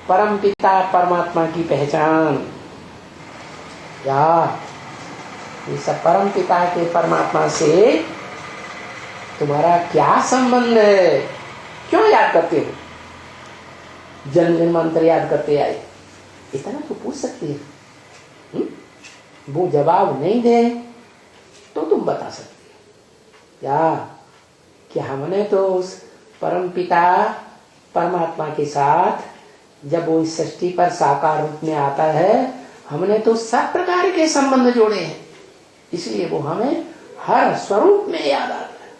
परम पिता परमात्मा की पहचान। क्या ये सब परम पिता के परमात्मा से तुम्हारा क्या संबंध है? क्यों याद करते हो? जन्म जन्मांतर याद करते आए, इतना तो पूछ सकती है। वो जवाब नहीं दे तो तुम बता सकती हो क्या कि हमने तो उस परम पिता परमात्मा के साथ जब वो इस सृष्टि पर साकार रूप में आता है, हमने तो सब प्रकार के संबंध जोड़े हैं, इसलिए वो हमें हर स्वरूप में याद आता है।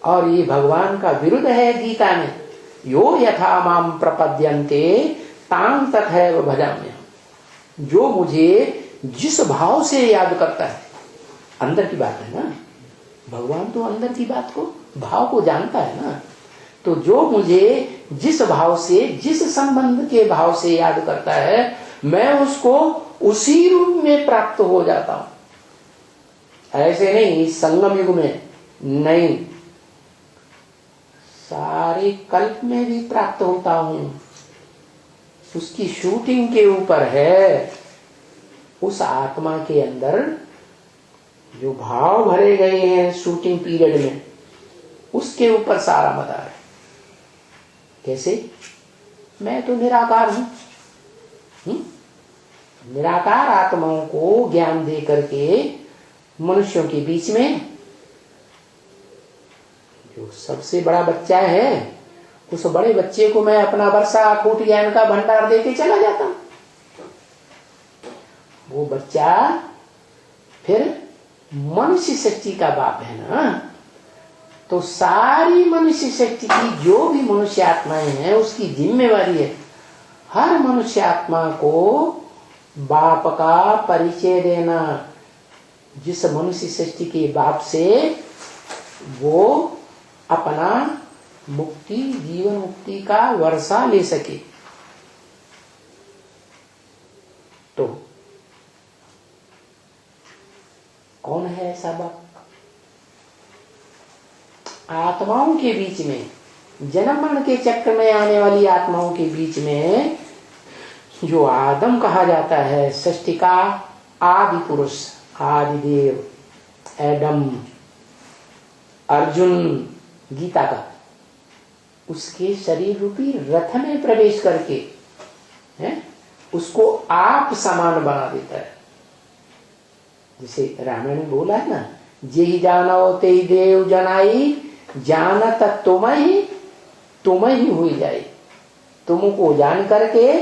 और ये भगवान का विरुद्ध है गीता में, यो यथा माम प्रपद्यन्ते तां तथैव भजाम्यहम्। जो मुझे जिस भाव से याद करता है, अंदर की बात है ना, भगवान तो अंदर की बात को, भाव को जानता है ना। तो जो मुझे जिस भाव से, जिस संबंध के भाव से याद करता है, मैं उसको उसी रूप में प्राप्त हो जाता हूं। ऐसे नहीं संगम युग में नहीं, सारे कल्प में भी प्राप्त होता हूं। उसकी शूटिंग के ऊपर है। उस आत्मा के अंदर जो भाव भरे गए हैं शूटिंग पीरियड में, उसके ऊपर सारा मदार है। कैसे? मैं तो निराकार हूं। निराकार आत्माओं को ज्ञान दे करके मनुष्यों के बीच में जो सबसे बड़ा बच्चा है, उस बड़े बच्चे को मैं अपना वर्षा अखूट ज्ञान का भंडार देके चला जाता हूं। वो बच्चा फिर मनुष्य शक्ति का बाप है ना, तो सारी मनुष्य शक्ति की जो भी मनुष्य आत्माएं हैं उसकी जिम्मेवारी है हर मनुष्य आत्मा को बाप का परिचय देना। जिस मनुष्य सृष्टि के बाप से वो अपना मुक्ति, जीवन मुक्ति का वर्षा ले सके। तो कौन है ऐसा बाप? आत्माओं के बीच में, जन्म मरण के चक्र में आने वाली आत्माओं के बीच में जो आदम कहा जाता है, सृष्टि का आदि पुरुष, आदि देव, एडम, अर्जुन, गीता का, उसके शरीर रूपी रथ में प्रवेश करके उसको आप समान बना देता है। जैसे रामायण में बोला है ना, जे ही जानो ते ही देव जनाई, जानत तुम ही हुई जाए। तुमको जान करके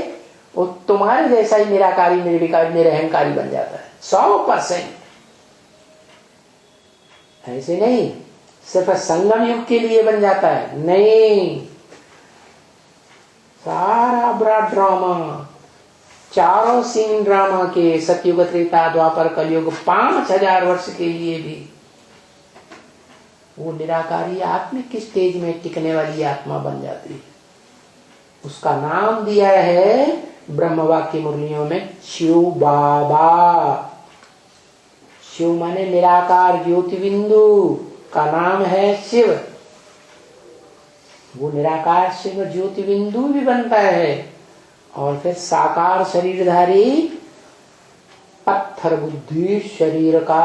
वो तुम्हारे जैसा ही निराकारी, निर्विकारी, निरहंकारी बन जाता है 100%। ऐसे नहीं सिर्फ संगम युग के लिए बन जाता है, नहीं, सारा बड़ा ड्रामा, चारों सीन ड्रामा के सतयुग, त्रेता, द्वापर, कलयुग, 5000 वर्ष के लिए भी वो निराकारी आत्मिक स्टेज में टिकने वाली आत्मा बन जाती है। उसका नाम दिया है ब्रह्मवाक्य मुरलियों में शिव बाबा। शिव माने निराकार ज्योति बिंदु का नाम है शिव। वो निराकार शिव ज्योति बिंदु भी बनता है और फिर साकार शरीरधारी पत्थर बुद्धि शरीर का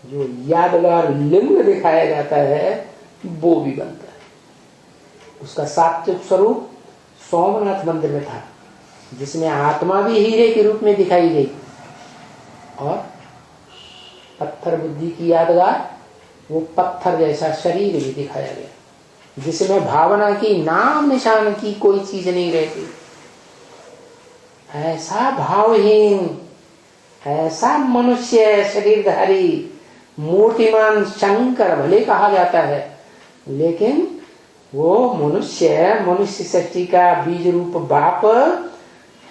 जो यादगार लिंग दिखाया जाता है वो भी बनता है। उसका सात्विक स्वरूप सोमनाथ मंदिर में था, जिसमें आत्मा भी हीरे के रूप में दिखाई गई और पत्थर बुद्धि की यादगार वो पत्थर जैसा शरीर भी दिखाया गया, जिसमें भावना की, नाम निशान की कोई चीज नहीं रहती। ऐसा भावहीन, ऐसा मनुष्य शरीरधारी मूर्तिमान शंकर भले कहा जाता है, लेकिन वो मनुष्य सृष्टि का बीज रूप बाप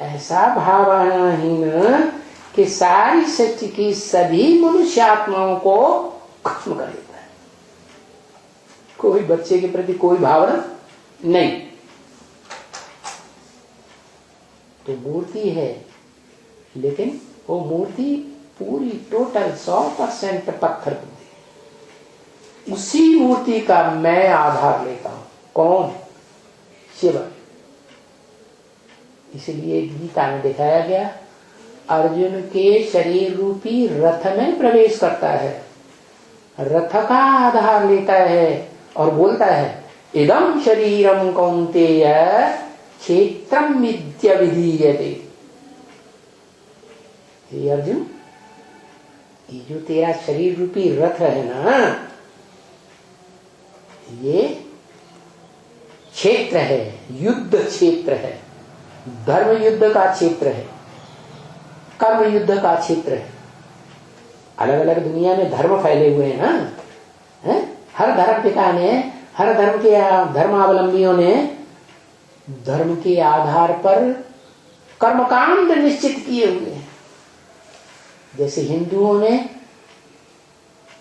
ऐसा भावनाहीन कि सारी सृष्टि की सभी मनुष्य आत्माओं को खत्म कर देता है। कोई बच्चे के प्रति कोई भावना नहीं। तो मूर्ति है, लेकिन वो मूर्ति पूरी टोटल 100% पत्थर बुद्धि। उसी मूर्ति का मैं आधार लेता हूं। कौन? शिव। इसलिए गीता में दिखाया गया, अर्जुन के शरीर रूपी रथ में प्रवेश करता है, रथ का आधार लेता है और बोलता है इदं शरीरम कौन्तेय क्षेत्रम विद्य विधीयते। हे अर्जुन, ये जो तेरा शरीर रूपी रथ है ना, ये क्षेत्र है, युद्ध क्षेत्र है, धर्म युद्ध का क्षेत्र है, कर्म युद्ध का क्षेत्र है। अलग अलग दुनिया में धर्म फैले हुए हैं ना, है? हर धर्म पिता ने, हर धर्म के धर्मावलंबियों ने धर्म के आधार पर कर्मकांड निश्चित किए हुए हैं। जैसे हिंदुओं ने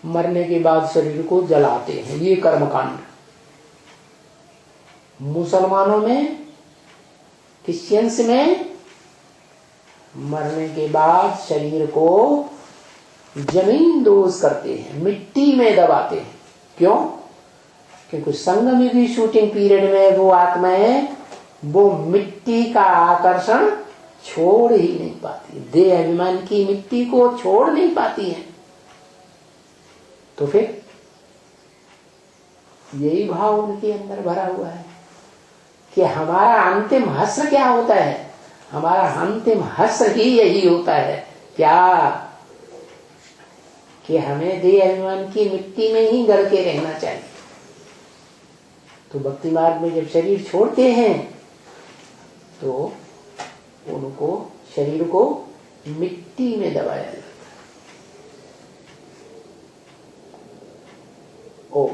मरने के बाद शरीर को जलाते हैं, ये कर्मकांड। मुसलमानों में, क्रिश्चियंस में मरने के बाद शरीर को जमीन दोज करते हैं, मिट्टी में दबाते हैं। क्यों? क्योंकि संगम युगी शूटिंग पीरियड में वो आत्माएं वो मिट्टी का आकर्षण छोड़ ही नहीं पाती, देह अभिमान की मिट्टी को छोड़ नहीं पाती हैं। तो फिर यही भाव उनके अंदर भरा हुआ है कि हमारा अंतिम हश्र क्या होता है, हमारा अंतिम हश्र ही यही होता है क्या, कि हमें देह अभिमान की मिट्टी में ही गल के रहना चाहिए। तो भक्ति मार्ग में जब शरीर छोड़ते हैं तो उनको, शरीर को मिट्टी में दबाया जाता है। ओम